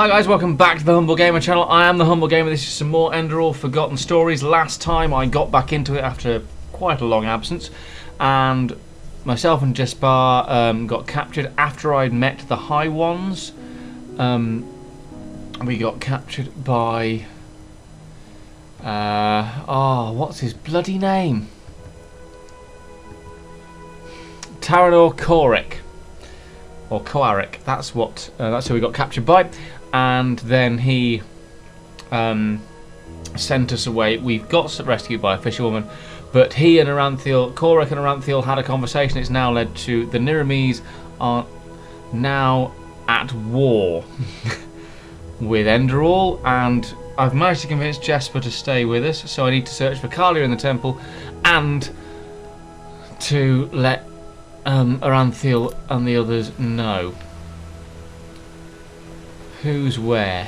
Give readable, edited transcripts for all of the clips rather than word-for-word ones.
Hi guys, welcome back to the Humble Gamer channel. I am the Humble Gamer. This is some more Enderal Forgotten Stories. Last time I got back into it after quite a long absence, and myself and Jespar got captured after I'd met the High Ones. We got captured by what's his bloody name? Taranor Korek. Or Koarik, that's who we got captured by, and then he sent us away. We got rescued by a fisherwoman, but he and Korik and Aranthiel had a conversation. It's now led to the Nehrimese are now at war with Enderal, and I've managed to convince Jesper to stay with us. So I need to search for Kalia in the temple, and to let Aranthiel and the others know who's where.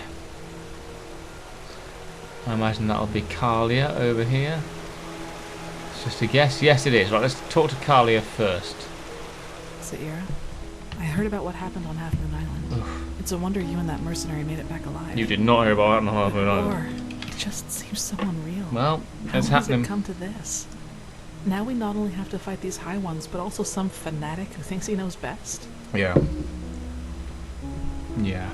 I imagine that'll be Kalia over here. It's just a guess. Yes, it is. Right, let's talk to Kalia first. Saira, I heard about what happened on Half Moon Island. Oof. It's a wonder you and that mercenary made it back alive. You did not hear about that on Half Moon Island. It just seems so unreal. Well, it's How happening. has it come to this? Now we not only have to fight these High Ones, but also some fanatic who thinks he knows best. Yeah. Yeah.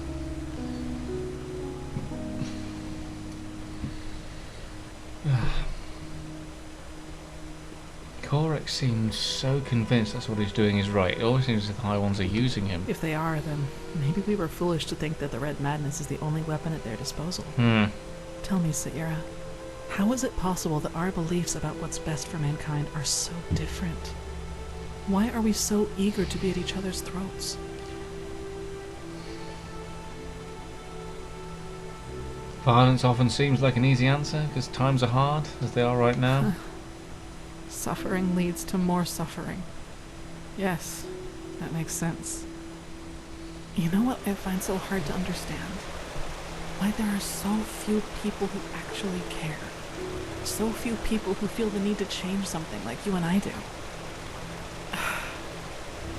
Korik seems so convinced that's what he's doing is right. It always seems as if the High Ones are using him. If they are, then maybe we were foolish to think that the Red Madness is the only weapon at their disposal. Tell me, Saira, how is it possible that our beliefs about what's best for mankind are so different? Why are we so eager to be at each other's throats? Violence often seems like an easy answer, because times are hard, as they are right now. Suffering leads to more suffering. Yes, that makes sense. You know what I find so hard to understand? Why there are so few people who actually care. So few people who feel the need to change something like you and I do.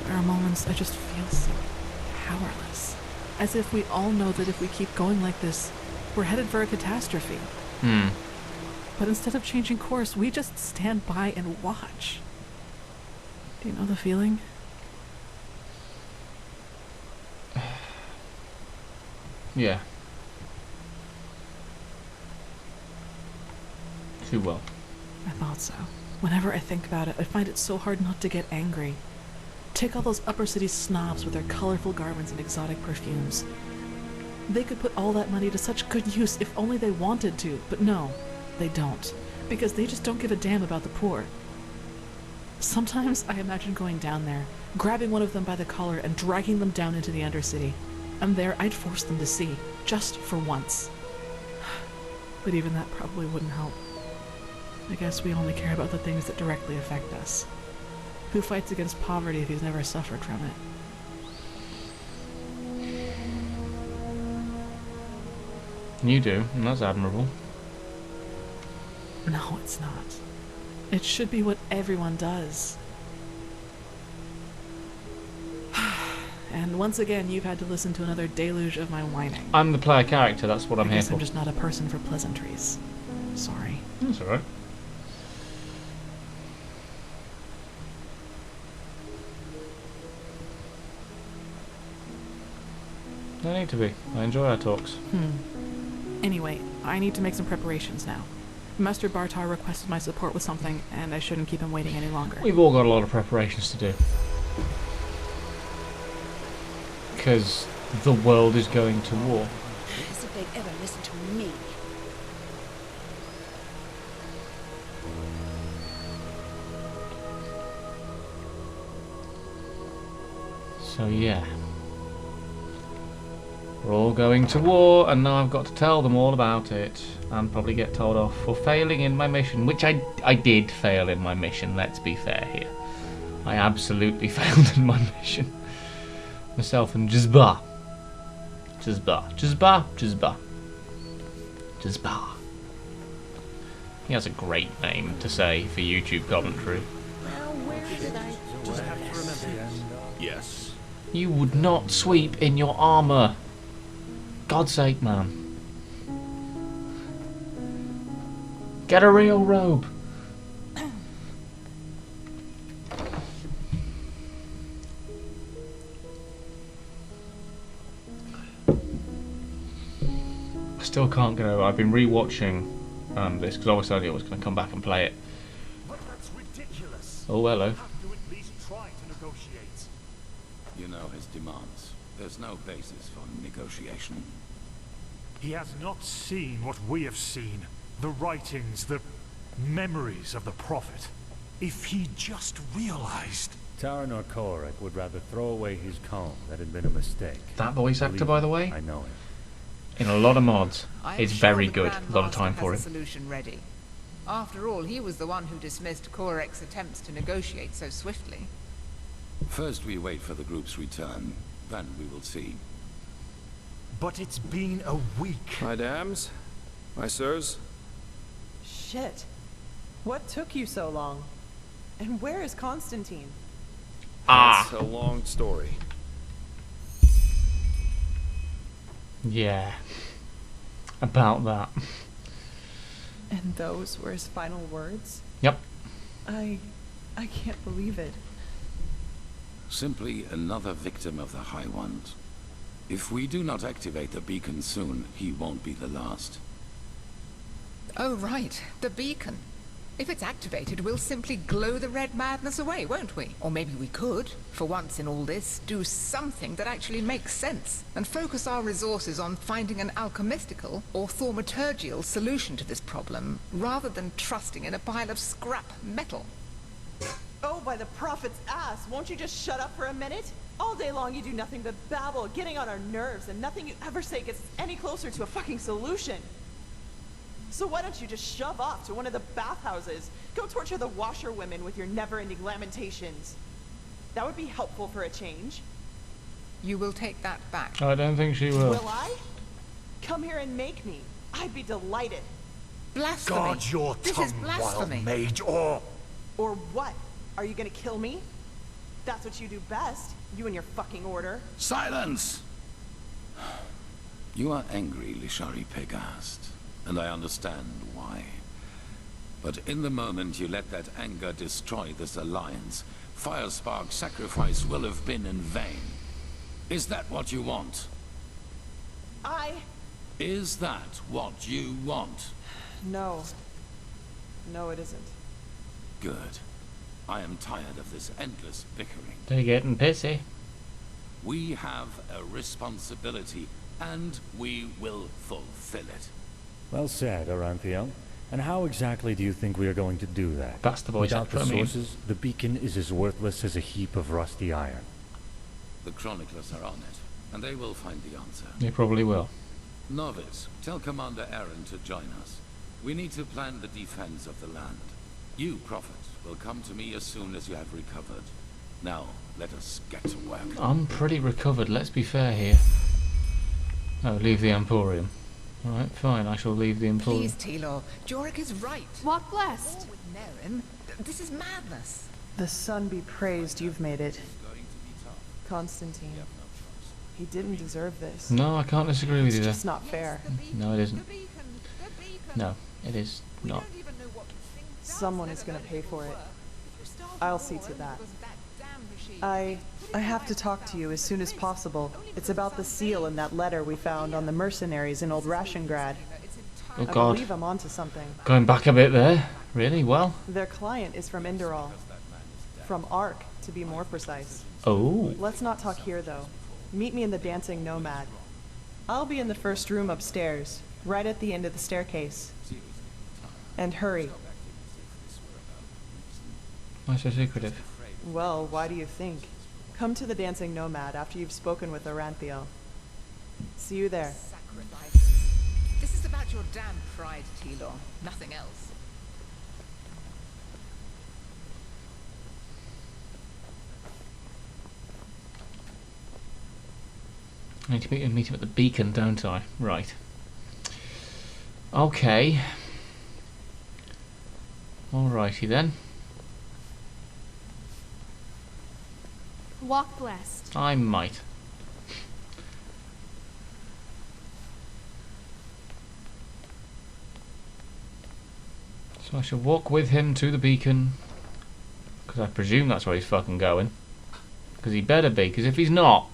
There are moments I just feel so powerless. As if we all know that if we keep going like this, we're headed for a catastrophe. But instead of changing course, we just stand by and watch. Do you know the feeling? Yeah. Too well. I thought so. Whenever I think about it, I find it so hard not to get angry. Take all those upper city snobs with their colorful garments and exotic perfumes. They could put all that money to such good use if only they wanted to, but no, they don't, because they just don't give a damn about the poor. Sometimes I imagine going down there, grabbing one of them by the collar and dragging them down into the Undercity, and there I'd force them to see, just for once. But even that probably wouldn't help. I guess we only care about the things that directly affect us. Who fights against poverty if he's never suffered from it? You do, and that's admirable. No, it's not. It should be what everyone does. And once again, you've had to listen to another deluge of my whining. I'm the player character, that's what I'm here for. I'm just not a person for pleasantries. Sorry. That's alright. No need to be. I enjoy our talks. Anyway, I need to make some preparations now. Master Bartar requested my support with something, and I shouldn't keep him waiting any longer. We've all got a lot of preparations to do. Because the world is going to war. As if they'd ever listen to me. So yeah. We're all going to war, and now I've got to tell them all about it, and probably get told off for failing in my mission, which I did fail in my mission, let's be fair here. I absolutely failed in my mission. Myself and Jespar. Jespar. He has a great name to say for YouTube commentary. Well, where did I Just have to remember. Yes. You would not sweep in your armour. God's sake, man. Get a real robe. I still can't get over. I've been rewatching this because obviously I was going to come back and play it. But that's ridiculous. Oh, hello. You have to at least try to negotiate. You know his demands. There's no basis for negotiation. He has not seen what we have seen. The writings, the memories of the Prophet. If he just realized... Taran Korek would rather throw away his comb. That had been a mistake. That voice actor, by the way, I know it. in a lot of mods, I'm is sure very the good. Grand A lot of Master time has for a it. solution ready. After all, he was the one who dismissed Korek's attempts to negotiate so swiftly. First we wait for the group's return, then we will see. But it's been a week. My dams, my sirs. Shit. What took you so long? And where is Constantine? That's a long story. Yeah. About that. And those were his final words? Yep. I can't believe it. Simply another victim of the High Ones. If we do not activate the beacon soon, he won't be the last. Oh, right. The beacon. If it's activated, we'll simply glow the red madness away, won't we? Or maybe we could, for once in all this, do something that actually makes sense, and focus our resources on finding an alchemistical or thaumaturgical solution to this problem, rather than trusting in a pile of scrap metal. Oh, by the Prophet's ass, won't you just shut up for a minute? All day long you do nothing but babble, getting on our nerves, and nothing you ever say gets us any closer to a fucking solution. So why don't you just shove off to one of the bathhouses? Go torture the washerwomen with your never-ending lamentations. That would be helpful for a change. You will take that back. I don't think she will. Will I? Come here and make me. I'd be delighted. Blasphemy! Guard your This tongue, is wild blasphemy! mage, or... Or what? Are you gonna kill me? That's what you do best, you and your fucking order. Silence! You are angry, Lishari Pegast, and I understand why. But in the moment you let that anger destroy this alliance, Firespark's sacrifice will have been in vain. Is that what you want? Is that what you want? No. No, it isn't. Good. I am tired of this endless bickering. They're getting pissy. We have a responsibility, and we will fulfill it. Well said, Aranthiel. And how exactly do you think we are going to do that? That's the voice Without actor, the I mean. sources, the beacon is as worthless as a heap of rusty iron. The chroniclers are on it, and they will find the answer. They probably will. Novice, tell Commander Aaron to join us. We need to plan the defense of the land. You, Prophet, will come to me as soon as you have recovered. Now, let us get to work. I'm pretty recovered, let's be fair here. Oh, leave the Emporium. Alright, fine, I shall leave the Emporium. Please, Tilor, Jorik is right. Walk blessed. War with Nehrim, this is madness. The sun be praised you've made it. Going to be tough. Constantine. He didn't deserve this. No, I can't disagree with It's you there. just not fair. No, it isn't. The beacon. No, it is We not. don't even know what the thing does, Someone let is gonna alone pay for it. work. If you start I'll a see war to that. because of that damn machine, I have to talk to you as soon as possible. It's about the seal in that letter we found on the mercenaries in Old Rashengrad. it's Oh entirely I god. believe I'm onto something. Going back a bit there. Really? Well. Their client is from Enderal. From Ark, to be more precise. Oh. Let's not talk here, though. Meet me in the Dancing Nomad. I'll be in the first room upstairs, right at the end of the staircase. And hurry. Why so secretive? Well, why do you think? Come to the Dancing Nomad after you've spoken with Aranthiel. See you there. sacrifice. This is about your damn pride, Tilor, nothing else. I need to meet him at the beacon, don't I? Right. Okay. Alrighty then. Walk blessed. I might. So I shall walk with him to the beacon, because I presume that's where he's fucking going. Because he better be, because if he's not,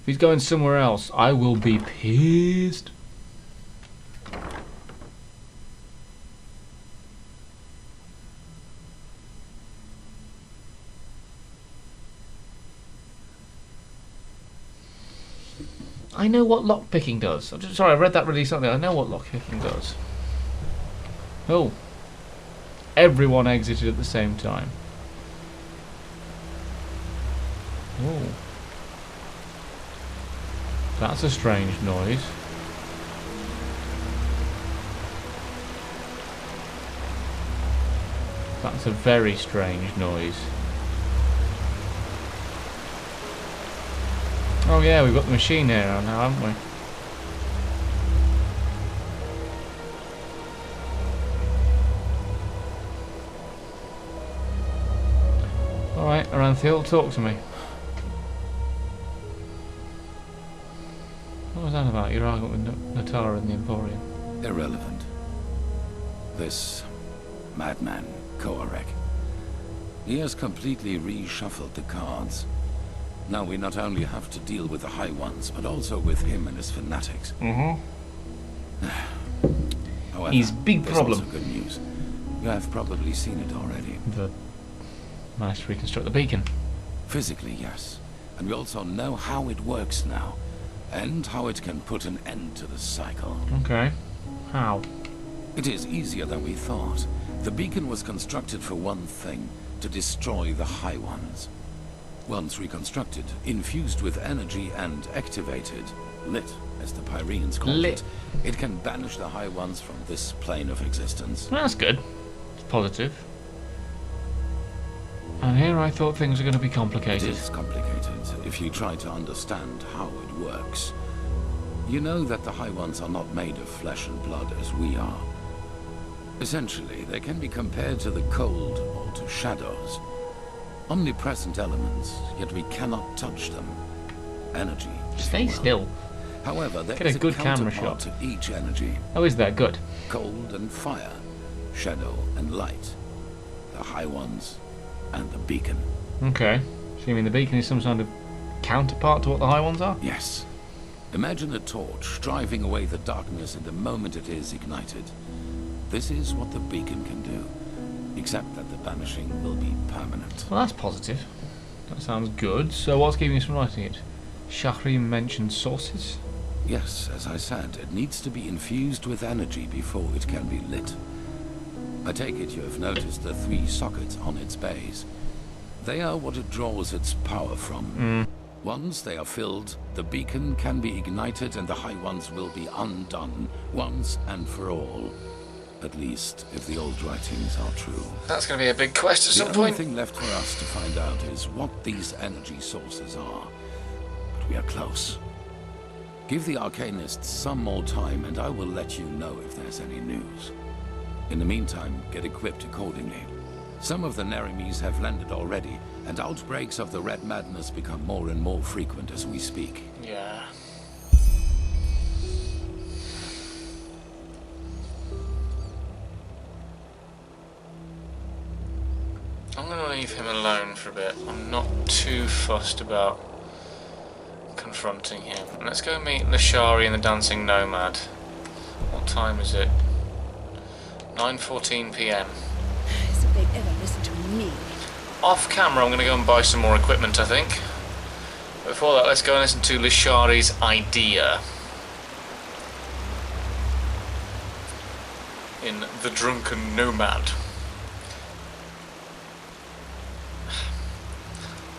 if he's going somewhere else, I will be pissed. I know what lockpicking does. Sorry, I read that really something. I know what lockpicking does. Oh. Everyone exited at the same time. Oh. That's a strange noise. That's a very strange noise. Oh yeah, we've got the machine here now, haven't we? Alright, Aranthiel, talk to me. What was that about, your argument with Natara and the Emporium? Irrelevant. This madman, Koarek. He has completely reshuffled the cards. Now we not only have to deal with the High Ones, but also with him and his fanatics. Mm-hmm. However, he's big problem. There's also good news. You have probably seen it already. Managed to reconstruct the beacon. Physically, yes. And we also know how it works now. And how it can put an end to the cycle. Okay. How? It is easier than we thought. The beacon was constructed for one thing, to destroy the High Ones. Once reconstructed, infused with energy and activated, lit, as the Pyreans call it, it can banish the High Ones from this plane of existence. That's good. It's positive. And here I thought things were going to be complicated. It is complicated, if you try to understand how it works. You know that the High Ones are not made of flesh and blood as we are. Essentially, they can be compared to the cold or to shadows. Omnipresent elements, yet we cannot touch them. Energy. Stay still. However, there Get is a good camera counterpart shot to each energy. Oh, is that good? Cold and fire, shadow and light. The High Ones and the beacon. Okay. So you mean the beacon is some sort of counterpart to what the High Ones are? Yes. Imagine a torch driving away the darkness in the moment it is ignited. This is what the beacon can do. Except that the banishing will be permanent. Well, that's positive. That sounds good. So what's keeping us from writing it? Shahri mentioned sources? Yes, as I said, it needs to be infused with energy before it can be lit. I take it you have noticed the 3 sockets on its base. They are what it draws its power from. Once they are filled, the beacon can be ignited and the High Ones will be undone, once and for all. At least, if the old writings are true. That's going to be a big quest at some The only point. thing left for us to find out is what these energy sources are. But we are close. Give the Arcanists some more time and I will let you know if there's any news. In the meantime, get equipped accordingly. Some of the Nehrimese have landed already, and outbreaks of the Red Madness become more and more frequent as we speak. Yeah. I'm going to leave him alone for a bit. I'm not too fussed about confronting him. Let's go meet Lashari and the Dancing Nomad. What time is it? 9:14 PM. As if they'd ever listen to me. Off camera, I'm going to go and buy some more equipment, I think. But before that, let's go and listen to Lashari's idea. In The Drunken Nomad.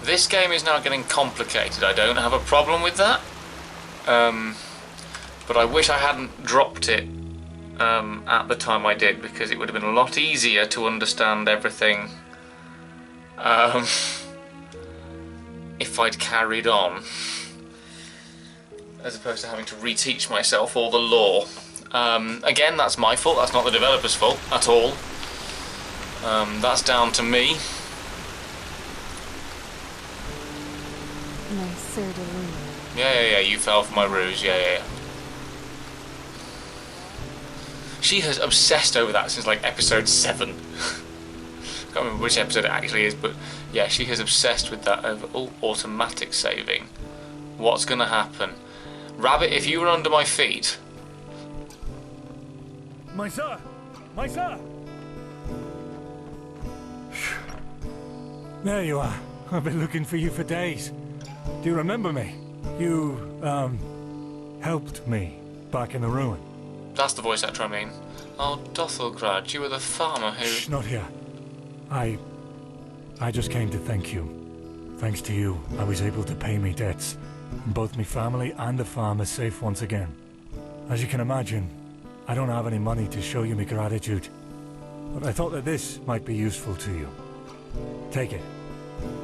This game is now getting complicated. I don't have a problem with that. But I wish I hadn't dropped it at the time I did, because it would have been a lot easier to understand everything if I'd carried on, as opposed to having to reteach myself all the lore. Again, that's my fault. That's not the developer's fault at all. That's down to me. My Sir Delune. Yeah, you fell for my ruse, yeah. She has obsessed over that since like episode 7. Can't remember which episode it actually is, but yeah, she has obsessed with that over automatic saving. What's gonna happen? Rabbit, if you were under my feet. My sir! My sir! There you are. I've been looking for you for days. Do you remember me? You, helped me back in the ruin. That's the voice actor I mean. Oh, Dothelgrad, you were the farmer who... Shh, not here. I just came to thank you. Thanks to you, I was able to pay me debts. And both my family and the farm are safe once again. As you can imagine, I don't have any money to show you my gratitude. But I thought that this might be useful to you. Take it.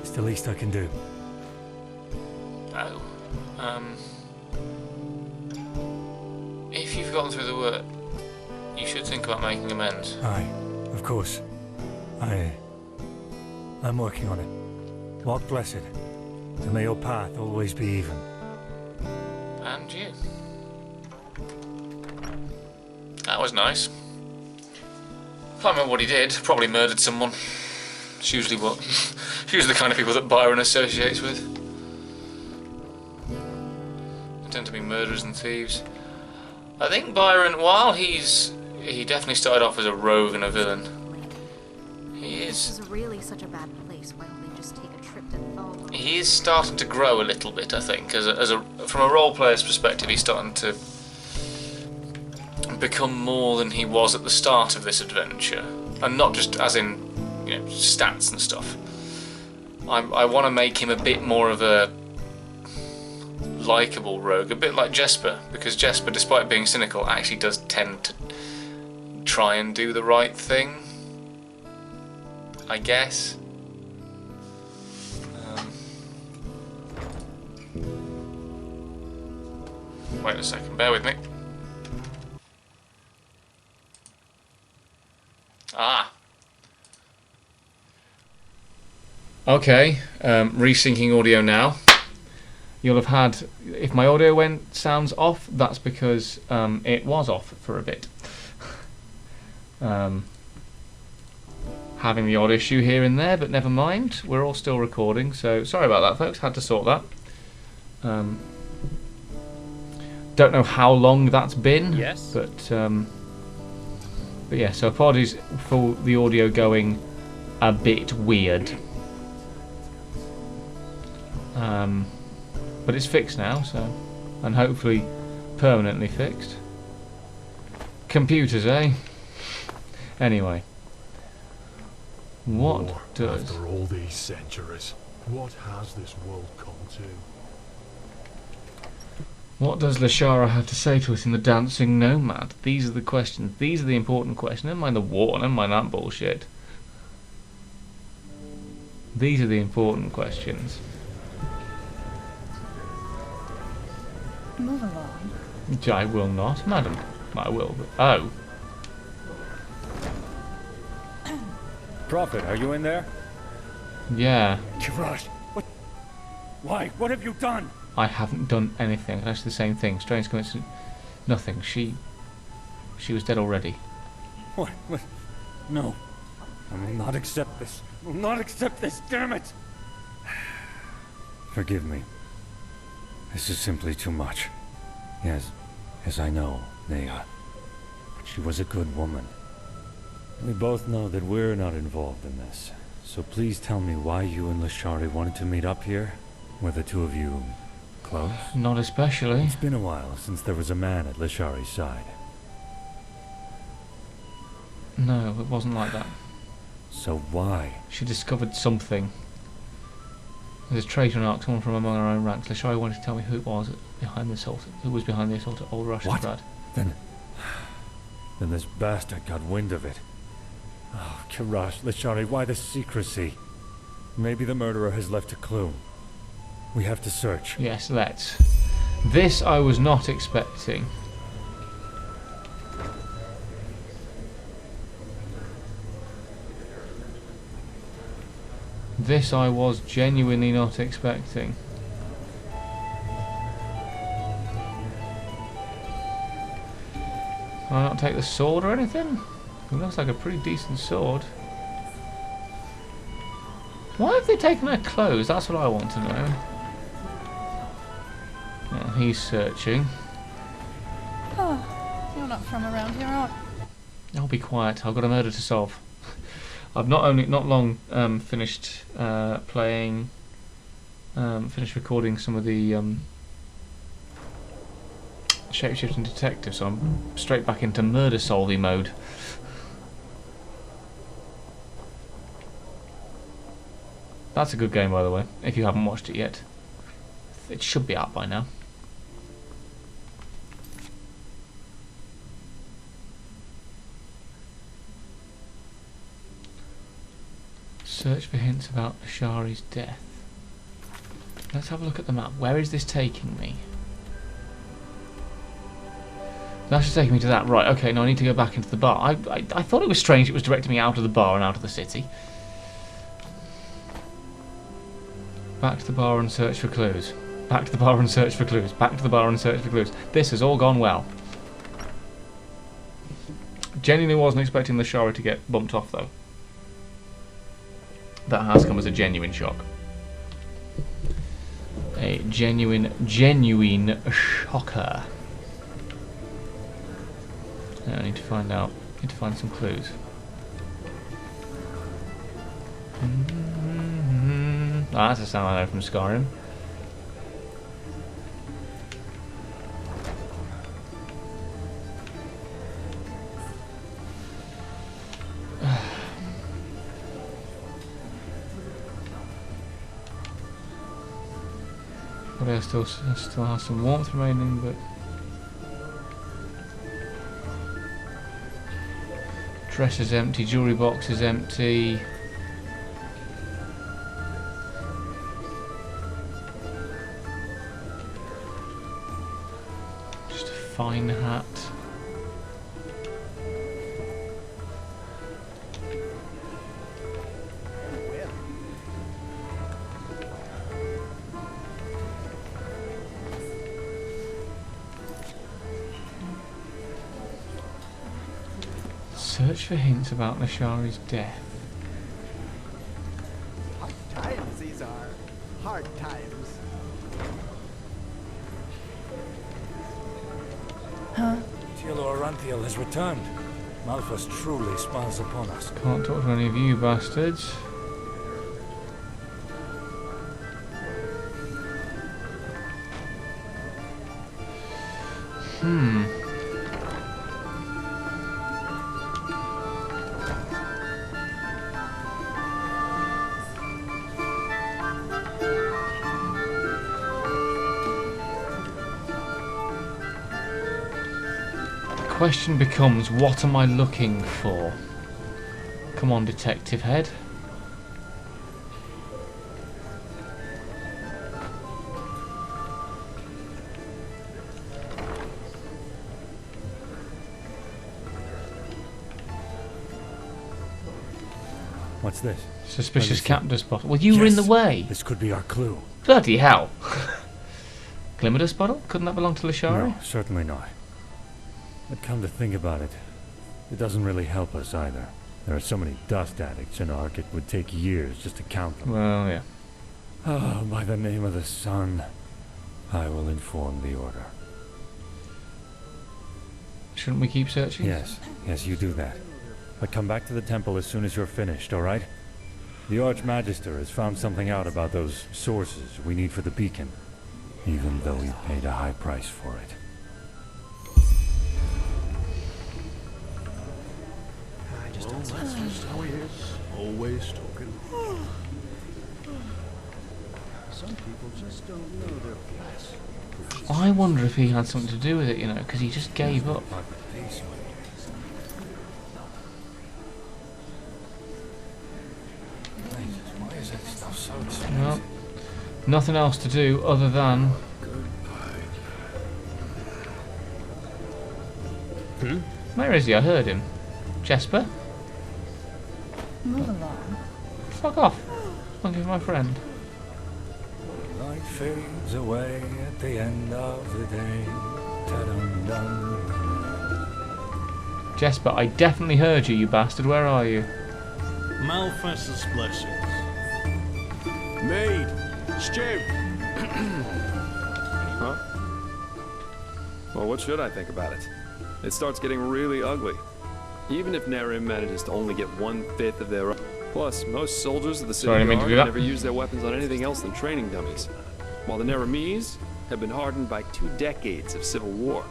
It's the least I can do. Oh. If you've gotten through the work, you should think about making amends. Aye, of course. I'm working on it. Walk blessed, and may your path always be even. And you. That was nice. Can't remember what he did. Probably murdered someone. It's usually what. It's usually the kind of people that Byron associates with. They tend to be murderers and thieves. I think Byron, while he definitely started off as a rogue and a villain. He is. This is really such a bad place. Why don't they just take a trip to Thalmor? He is starting to grow a little bit, I think. From a role player's perspective, he's starting to become more than he was at the start of this adventure, and not just as in, you know, stats and stuff. I want to make him a bit more of a likeable rogue, a bit like Jesper, because Jesper, despite being cynical, actually does tend to try and do the right thing, I guess. Wait a second, bear with me. Ah. Okay, resyncing audio now. You'll have had, if my audio sounds off, that's because it was off for a bit. Having the odd issue here and there, but never mind. We're all still recording, so sorry about that, folks. Had to sort that. Don't know how long that's been. Yes. But yeah. So apologies for the audio going a bit weird. But it's fixed now, so, and hopefully permanently fixed. Computers, eh? Anyway, what does... After all these centuries, what has this world come to? What does Lashara have to say to us in the Dancing Nomad? These are the questions. These are the important questions. Never mind the war, never mind that bullshit. These are the important questions. Move along. I will not, madam. I will, but... Oh. Prophet, are you in there? Yeah. Kirash, what? Why? What have you done? I haven't done anything. That's the same thing. Strange coincidence. Nothing. She was dead already. What? No. I will not accept this. I will not accept this, damn it! Forgive me. This is simply too much. Yes, I know, Nea. But she was a good woman. We both know that we're not involved in this. So please tell me why you and Lashari wanted to meet up here? Were the two of you close? Not especially. It's been a while since there was a man at Lashari's side. No, it wasn't like that. So why? She discovered something. There's a traitor in Ark, someone from among our own ranks. Lashari wanted to tell me who it was behind the assault. Who was behind the assault at Old Rashigrad. Then this bastard got wind of it. Oh, Kirash, Lashari, why the secrecy? Maybe the murderer has left a clue. We have to search. Yes, let's. This I was not expecting. This I was genuinely not expecting. Can I not take the sword or anything? It looks like a pretty decent sword. Why have they taken her clothes? That's what I want to know. Well, he's searching. Oh, you're not from around here, are you? I'll be quiet. I've got a murder to solve. I've not long finished playing, finished recording some of the shapeshifting detective, so I'm straight back into murder solving mode. That's a good game, by the way, if you haven't watched it yet. It should be out by now. Search for hints about Ashari's death. Let's have a look at the map. Where is this taking me? That's just taking me to that. Right, okay, now I need to go back into the bar. I thought it was strange it was directing me out of the bar and out of the city. Back to the bar and search for clues. Back to the bar and search for clues. Back to the bar and search for clues. This has all gone well. Genuinely wasn't expecting the Ashari to get bumped off, though. That has come as a genuine shock. A genuine shocker. Now I need to find out. Need to find some clues. Ah, that's a sound I know from Skyrim. But I still have some warmth remaining, but dress is empty, jewellery box is empty. Just a fine hat. Search for hints about Ashari's death. Hard times these are. Hard times. Huh? Tilo Aranthiel has returned. Malphas truly smiles upon us. Can't talk to any of you bastards. Question becomes, what am I looking for? Come on, detective head. What's this? Suspicious cactus bottle. Well, you were in the way. This could be our clue. Bloody hell. Glimmer dust bottle? Couldn't that belong to Ashari? No, certainly not. But come to think about it, it doesn't really help us either. There are so many dust addicts in Ark, it would take years just to count them. Well, yeah. Oh, by the name of the sun, I will inform the Order. Shouldn't we keep searching? Yes, you do that. But come back to the temple as soon as you're finished, alright? The Archmagister has found something out about those sources we need for the beacon, even though we paid a high price for it. That's just how he is. Always talking. Some people just don't know their place. I wonder if he had something to do with it, you know, because he just gave up. Well, nothing else to do other than... Where is he? I heard him. Jesper? Move along. Fuck off. Looking for my friend. Light fades away at the end of the day. Ta-dum-dum. Jesper, I definitely heard you, you bastard. Where are you? Malfest's blessings. Maid! Stew! Huh? Well, what should I think about it? It starts getting really ugly. Even if Nehrim manages to only get 1/5 of their... Plus, most soldiers of the city guard never use their weapons on anything else than training dummies. While the Nehrimese have been hardened by 2 decades of civil war.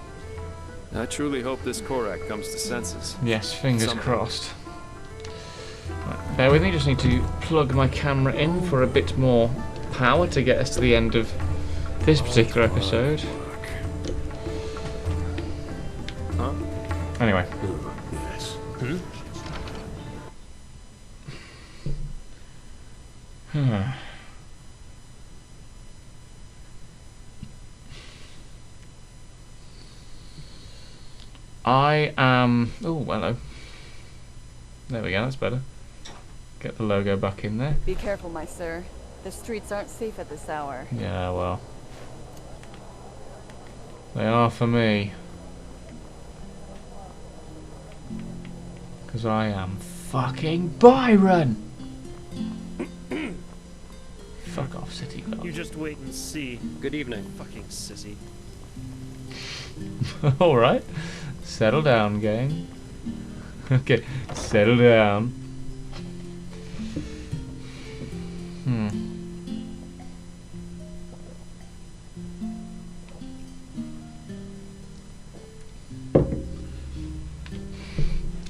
I truly hope this Korak comes to senses. Yes, fingers crossed. Right, bear with me, just need to plug my camera in for a bit more power to get us to the end of this particular episode. Huh? Anyway. Yes. I am... Oh, hello. There we go, that's better. Get the logo back in there. Be careful, my sir. The streets aren't safe at this hour. Yeah, well. They are for me. Because I am fucking Byron! Fuck off, city girl. You just wait and see. Good evening, fucking sissy. Alright. Settle down, gang. Okay, settle down.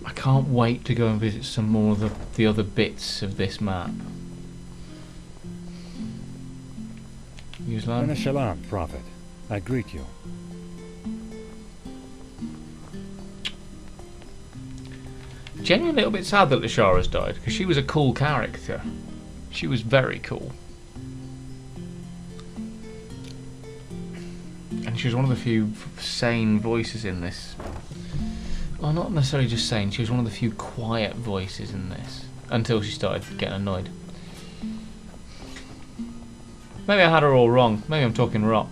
I can't wait to go and visit some more of the other bits of this map. Mícheál, Prophet. I greet you. Genuinely a little bit sad that Lashara's died, because she was a cool character. She was very cool. And she was one of the few sane voices in this. Well, not necessarily just sane, she was one of the few quiet voices in this. Until she started getting annoyed. Maybe I had her all wrong. Maybe I'm talking rot.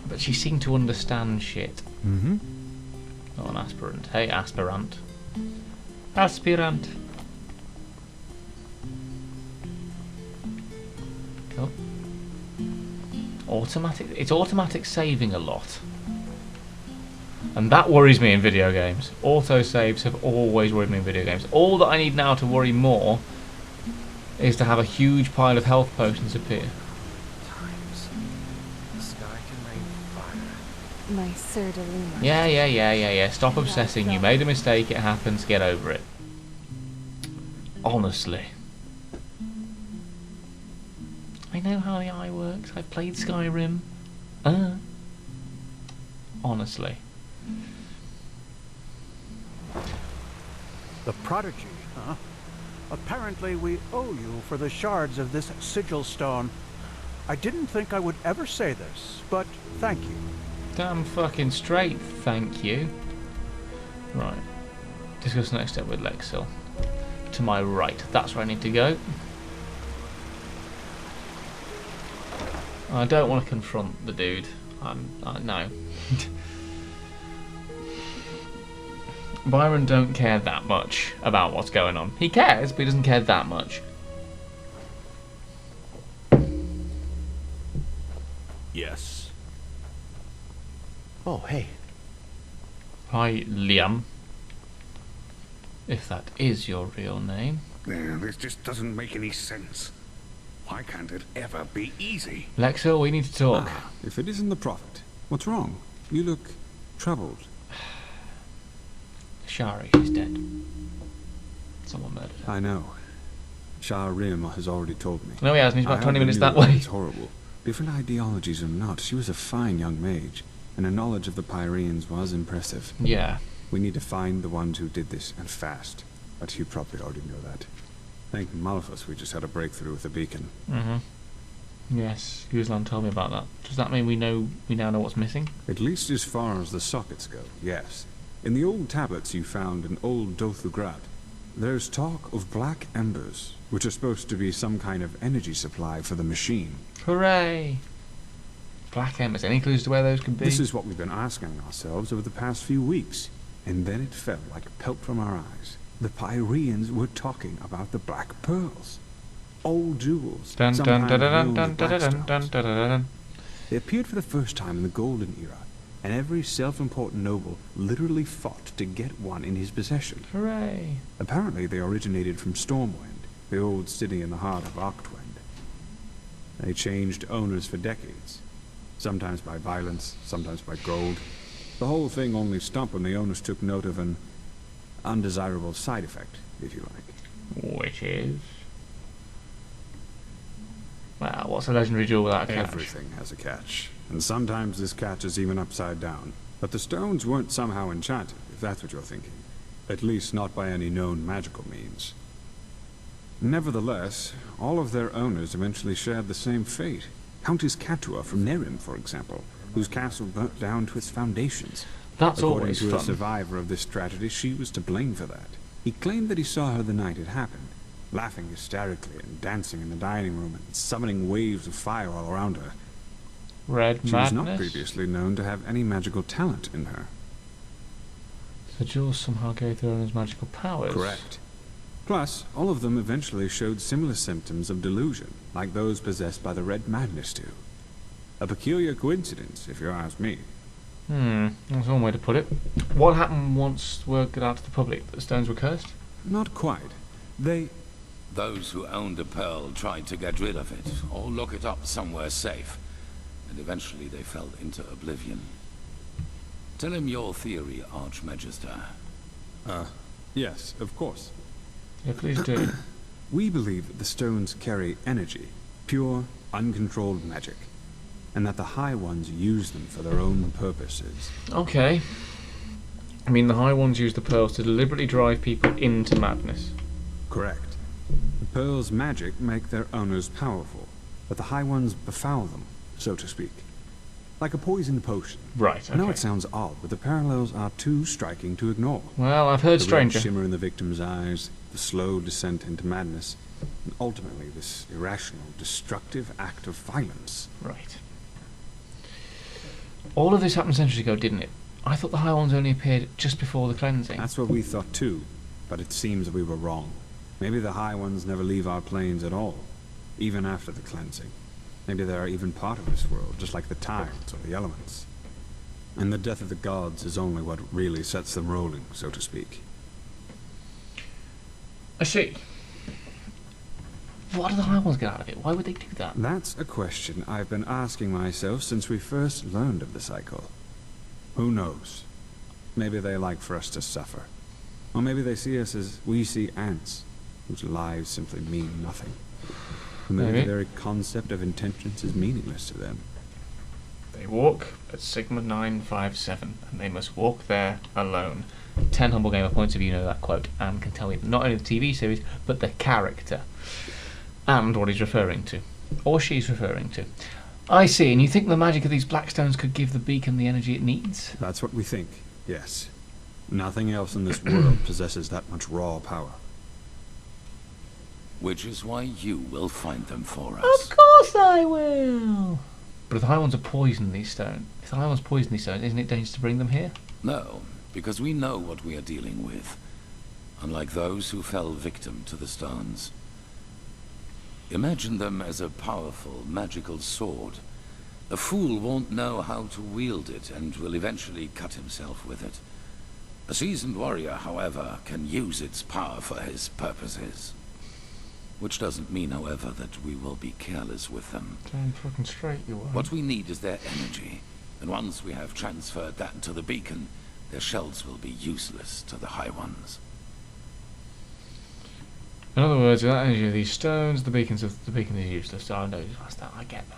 But she seemed to understand shit. Mm-hmm. Not an aspirant. Hey, aspirant. Aspirant. Oh. Automatic. It's automatic saving a lot. And that worries me in video games. Autosaves have always worried me in video games. All that I need now to worry more is to have a huge pile of health potions appear. The sky can rain fire. My Sir Delima. Yeah. Stop obsessing. You made a mistake. It happens. Get over it. Honestly. I know how the eye works. I've played Skyrim. Honestly. The prodigy, huh? Apparently we owe you for the shards of this sigil stone. I didn't think I would ever say this, but thank you. Damn fucking straight, thank you. Right. Discuss the next step with Lexil. To my right. That's where I need to go. I don't want to confront the dude. No. Byron don't care that much about what's going on. He cares, but he doesn't care that much. Yes. Oh, hey. Hi, Liam. If that is your real name. This just doesn't make any sense. Why can't it ever be easy? Lexil, we need to talk. If it isn't the Prophet, what's wrong? You look troubled. Shari, she's dead. Someone murdered her. I know. Shah Rim has already told me. No, he hasn't. He's about 20 minutes that way. It's horrible. Different ideologies or not, she was a fine young mage, and her knowledge of the Pyreans was impressive. Yeah. We need to find the ones who did this, and fast. But you probably already know that. Thank Malphus, we just had a breakthrough with the beacon. Yes, Guzlan told me about that. Does that mean we now know what's missing? At least as far as the sockets go, yes. In the old tablets you found in old Dothugrad, there's talk of black embers which are supposed to be some kind of energy supply for the machine. Hooray! Black embers. Any clues to where those could be? This is what we've been asking ourselves over the past few weeks. And then it fell like a pelt from our eyes. The Pyreans were talking about the Black Pearls. Old jewels, sometimes known as Blackstones. They appeared for the first time in the Golden Era, and every self-important noble literally fought to get one in his possession. Hooray! Apparently they originated from Stormwind, the old city in the heart of Arctwind. They changed owners for decades, sometimes by violence, sometimes by gold. The whole thing only stopped when the owners took note of an undesirable side effect, if you like. Which is? Well, what's a legendary jewel without a catch? Everything has a catch, and sometimes this catch is even upside down. But the stones weren't somehow enchanted, if that's what you're thinking. At least not by any known magical means. Nevertheless, all of their owners eventually shared the same fate. Countess Catua from Nehrim, for example, whose castle burnt down to its foundations. That's According always to fun. a survivor of this tragedy, she was to blame for that. He claimed that he saw her the night it happened, laughing hysterically and dancing in the dining room and summoning waves of fire all around her. Red She madness? was not previously known to have any magical talent in her. The jewels somehow gave their owners magical powers. Correct. Plus, all of them eventually showed similar symptoms of delusion, like those possessed by the Red Madness do. A peculiar coincidence, if you ask me. That's one way to put it. What happened once word got out to the public that the stones were cursed? Not quite. Those who owned a pearl tried to get rid of it, or lock it up somewhere safe, and eventually they fell into oblivion. Tell him your theory, Archmagister. Yes, of course. Yeah, please do. We believe that the stones carry energy, pure, uncontrolled magic, and that the High Ones use them for their own purposes. Okay. I mean, the High Ones use the pearls to deliberately drive people into madness. Correct. The pearls' magic make their owners powerful, but the High Ones befoul them, so to speak. Like a poisoned potion. Right, okay. I know it sounds odd, but the parallels are too striking to ignore. Well, I've heard stranger. The red shimmer in the victim's eyes, the slow descent into madness, and ultimately this irrational, destructive act of violence. Right. All of this happened centuries ago, didn't it? I thought the High Ones only appeared just before the cleansing. That's what we thought too, but it seems that we were wrong. Maybe the High Ones never leave our planes at all, even after the cleansing. Maybe they are even part of this world, just like the tides or the elements. And the death of the gods is only what really sets them rolling, so to speak. I see. What do the High Ones get out of it? Why would they do that? That's a question I've been asking myself since we first learned of the cycle. Who knows? Maybe they like for us to suffer. Or maybe they see us as we see ants, whose lives simply mean nothing. Maybe the very concept of intentions is meaningless to them. They walk at Sigma 957, and they must walk there alone. 10 Humble Gamer points of view know that quote, and can tell me not only the TV series, but the character. And what he's referring to. Or she's referring to. I see, and you think the magic of these black stones could give the beacon the energy it needs? That's what we think, yes. Nothing else in this world possesses that much raw power. Which is why you will find them for us. Of course I will! But if the High Ones are poisoning these stones, isn't it dangerous to bring them here? No, because we know what we are dealing with. Unlike those who fell victim to the stones. Imagine them as a powerful, magical sword. A fool won't know how to wield it and will eventually cut himself with it. A seasoned warrior, however, can use its power for his purposes. Which doesn't mean, however, that we will be careless with them. Damn fucking straight you are. What we need is their energy, and once we have transferred that to the beacon, their shells will be useless to the High Ones. In other words, without energy of these stones, the beacon is useless. I know that. I get that.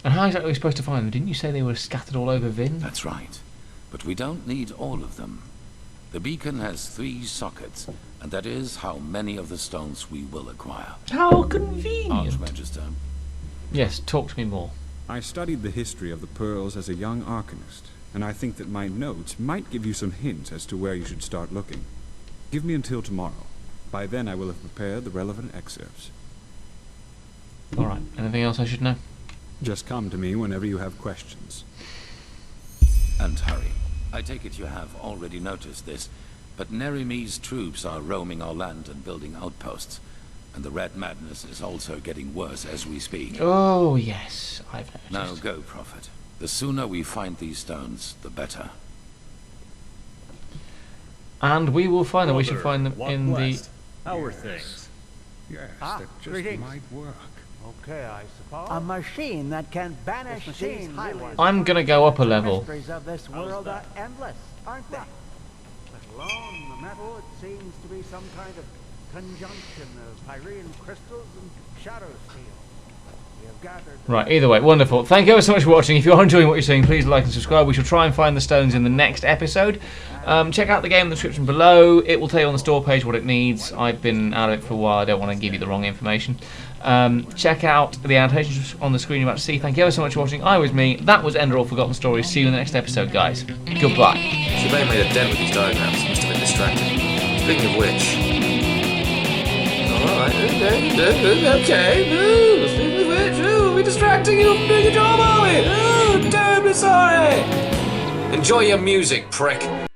And how exactly are we supposed to find them? Didn't you say they were scattered all over Vin? That's right. But we don't need all of them. The beacon has 3 sockets, and that is how many of the stones we will acquire. How convenient! Archmagister. Yes, talk to me more. I studied the history of the pearls as a young arcanist, and I think that my notes might give you some hints as to where you should start looking. Give me until tomorrow. By then I will have prepared the relevant excerpts. Alright, anything else I should know? Just come to me whenever you have questions. And hurry. I take it you have already noticed this, but Nehrimese troops are roaming our land and building outposts. And the Red Madness is also getting worse as we speak. Oh, yes, I've noticed. Now go, Prophet. The sooner we find these stones, the better. And we will find them. We should find them in the... Our things. Yes, that just might work. Okay, I suppose. A machine that can banish these highways. I'm going to go up a level. The mysteries of this world are endless, aren't they? Let alone the metal, it seems to be some kind of conjunction of Pyrean crystals and shadow steel. We have gathered... Right, either way, wonderful. Thank you ever so much for watching. If you are enjoying what you're seeing, please like and subscribe. We shall try and find the stones in the next episode. Check out the game in the description below. It will tell you on the store page what it needs. I've been out of it for a while. I don't want to give you the wrong information. Check out the annotations on the screen you're about to see. Thank you ever so much for watching. I was me. That was Enderal Forgotten Stories. See you in the next episode, guys. Goodbye. Shebay made a dent with these diagrams. Must have been distracted. Speaking of which... Alright, okay. Speaking of which, we'll be distracting you from doing your job, are we? Terribly sorry. Enjoy your music, prick.